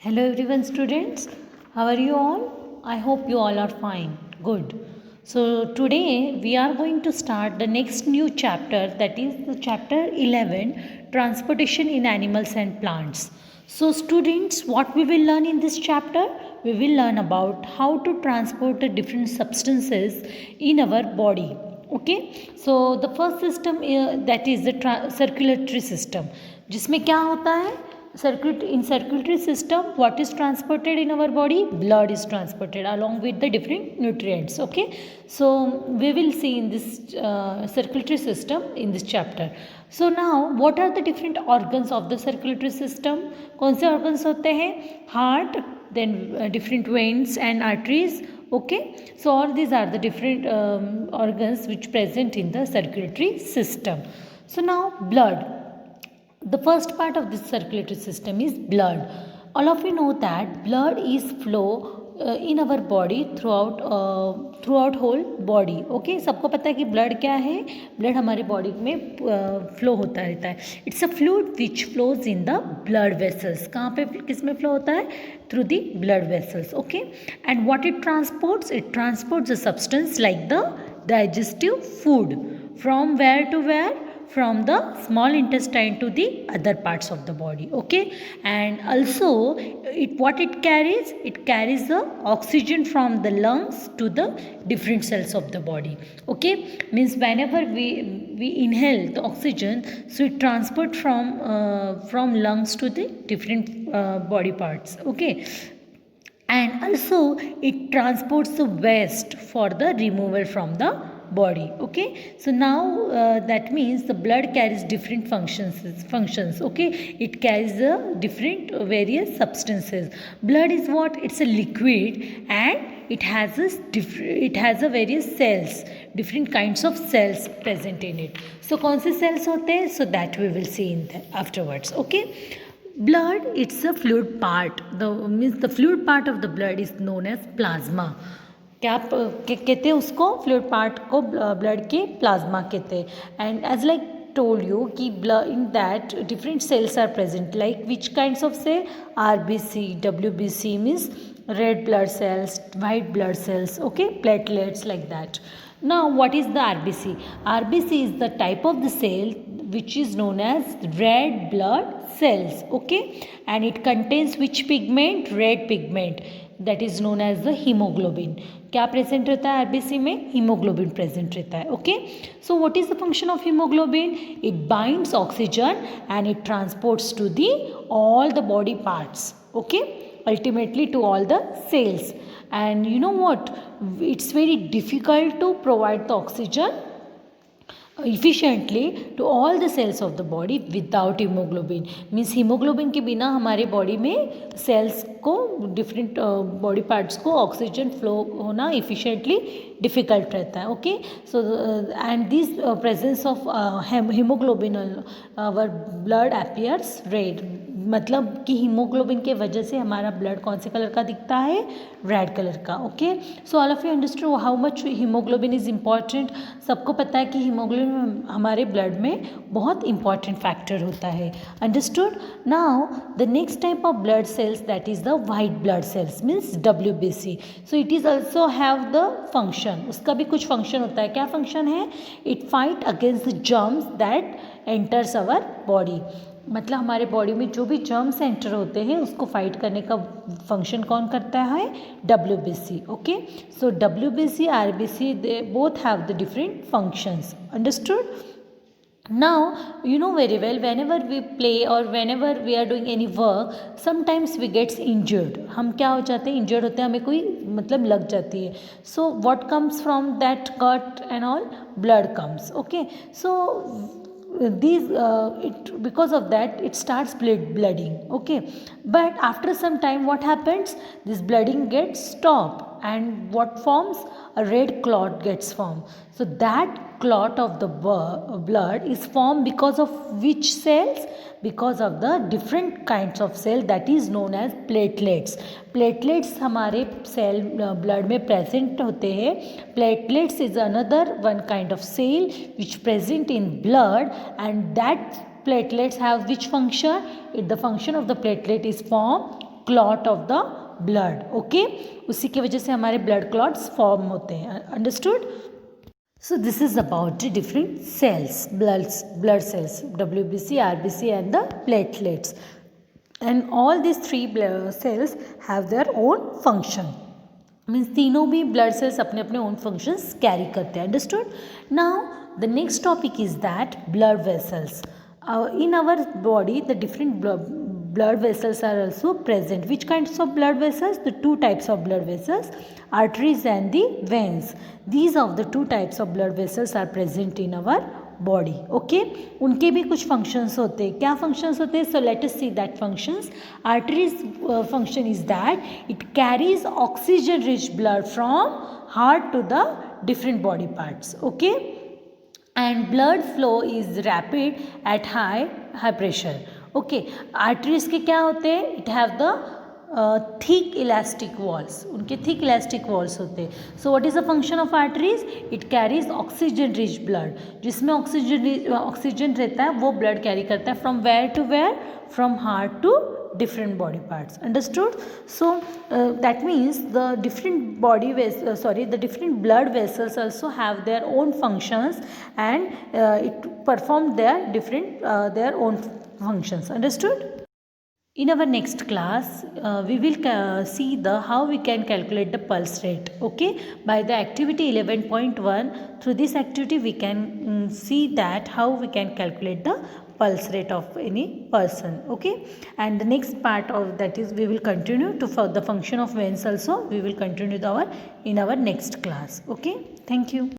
Hello everyone students, how are you all? I hope you all are fine, good. So today we are going to start the next new chapter, that is the chapter 11, Transportation in Animals and Plants. So students, what we will learn in this chapter? We will learn about how to transport the different substances in our body. Okay, so the first system that is the circulatory system, जिसमें क्या होता है? In circulatory system, what is transported in our body? Blood is transported along with the different nutrients. Okay, so we will see in this circulatory system in this chapter. So now, what are the different organs of the circulatory system? कौन से organs होते हैं? Heart, then different veins and arteries. Okay, so all these are the different organs which present in the circulatory system. So now, blood. The first part of this circulatory system is blood. All of you know that blood is flow in our body throughout whole body. Okay, सबको पता है कि blood क्या है? Blood हमारे body में flow होता रहता है. It's a fluid which flows in the blood vessels. कहाँ पे किस में flow होता है? Through the blood vessels. Okay, and what it transports? It transports a substance like the digestive food from where to where? From the small intestine to the other parts of the body. Okay, and also what it carries the oxygen from the lungs to the different cells of the body. Okay, means whenever we inhale the oxygen, so it transport from lungs to the different body parts. Okay, and also it transports the waste for the removal from the body. Okay, so now that means the blood carries different functions. Okay, it carries the different various substances. Blood is what? It's a liquid and it has a various cells, different kinds of cells present in it. So कौन से cells होते हैं? So that we will see in afterwards. Okay, blood, it's a fluid part. The fluid part of the blood is known as plasma. क्या कहते हैं उसको? Fluid part को blood के प्लाज्मा कहते हैं. And as like told you कि in that different cells are present, like which kinds of cell? RBC, WBC means red blood cells, white blood cells, okay, platelets, like that. Now what is the RBC? RBC is the type of the cell which is known as red blood cells. Okay, and it contains which pigment? Red pigment, that is known as the hemoglobin. क्या present रहता है RBC में? Haemoglobin present रहता है. Okay, so what is the function of haemoglobin? It binds oxygen and it transports to the all the body parts. Okay, ultimately to all the cells. And you know what? It's very difficult to provide the oxygen efficiently to all the cells of the body without hemoglobin. Means hemoglobin के बिना हमारे body में cells को, different body parts को oxygen flow होना efficiently difficult रहता है. Okay, so and this presence of hemoglobin our blood appears red. मतलब कि हीमोग्लोबिन के वजह से हमारा ब्लड कौन से कलर का दिखता है? रेड कलर का. Okay, so all of you understood how much haemoglobin is important. सबको पता है कि हीमोग्लोबिन हमारे ब्लड में बहुत इंपॉर्टेंट फैक्टर होता है. Understood. Now the next type of blood cells, that is the white blood cells, means WBC. So it is also have the function. उसका भी कुछ फंक्शन होता है. क्या फंक्शन है? It fight against the germs that enters our body. मतलब हमारे body में जो भी जर्म्स एंटर होते हैं उसको फाइट करने का फंक्शन कौन करता है? WBC. Okay, so WBC, RBC, they both have the different functions. Understood. Now you know very well, whenever we play or whenever we are doing any work, sometimes we gets injured. हम क्या हो जाते हैं? Injured होते हैं, हमें कोई मतलब लग जाती है. So what comes from that cut and all? Blood comes. Okay, so these because of that it starts blooding. Okay, but after some time what happens? This blooding gets stopped and what forms? A red clot gets formed. So that clot of the blood is formed because of which cells? Because of the different kinds of cell, that is known as platelets. Platelets हमारे cell blood में present होते हैं. Platelets is another one kind of cell which present in blood, and that platelets have which function? The function of the platelet is form clot of the blood. Okay, उसी की वजह से हमारे blood clots form होते हैं. Understood? So this is about the different cells, blood cells, WBC, RBC and the platelets. And all these three cells have their own function. Means तीनों भी blood cells अपने अपने ओन फंक्शंस कैरी करते हैं. Understood? Now the next topic is that blood vessels. In our body, the different blood vessels are also present. Which kinds of blood vessels? The two types of blood vessels, arteries and the veins. These of the two types of blood vessels are present in our body. Okay, उनके भी कुछ functions होते हैं. क्या functions होते हैं? So let us see that functions. Arteries function is that it carries oxygen rich blood from heart to the different body parts. Okay, and blood flow is rapid at high pressure. Okay, arteries के क्या होते हैं? It have the thick elastic walls. उनके thick elastic walls होते हैं. So what is the function of arteries? It carries oxygen rich blood. जिसमें oxygen रहता है वो blood carry करता है from where to where? From heart to different body parts. Understood? So that means the different the different blood vessels also have their own functions, and it perform their different their own functions. Understood? In our next class, we will see how we can calculate the pulse rate. Okay, by the activity 11.1. Through this activity, we can see that how we can calculate the pulse rate of any person. Okay, and the next part of that is we will continue to for the function of veins also. We will continue in our next class. Okay, thank you.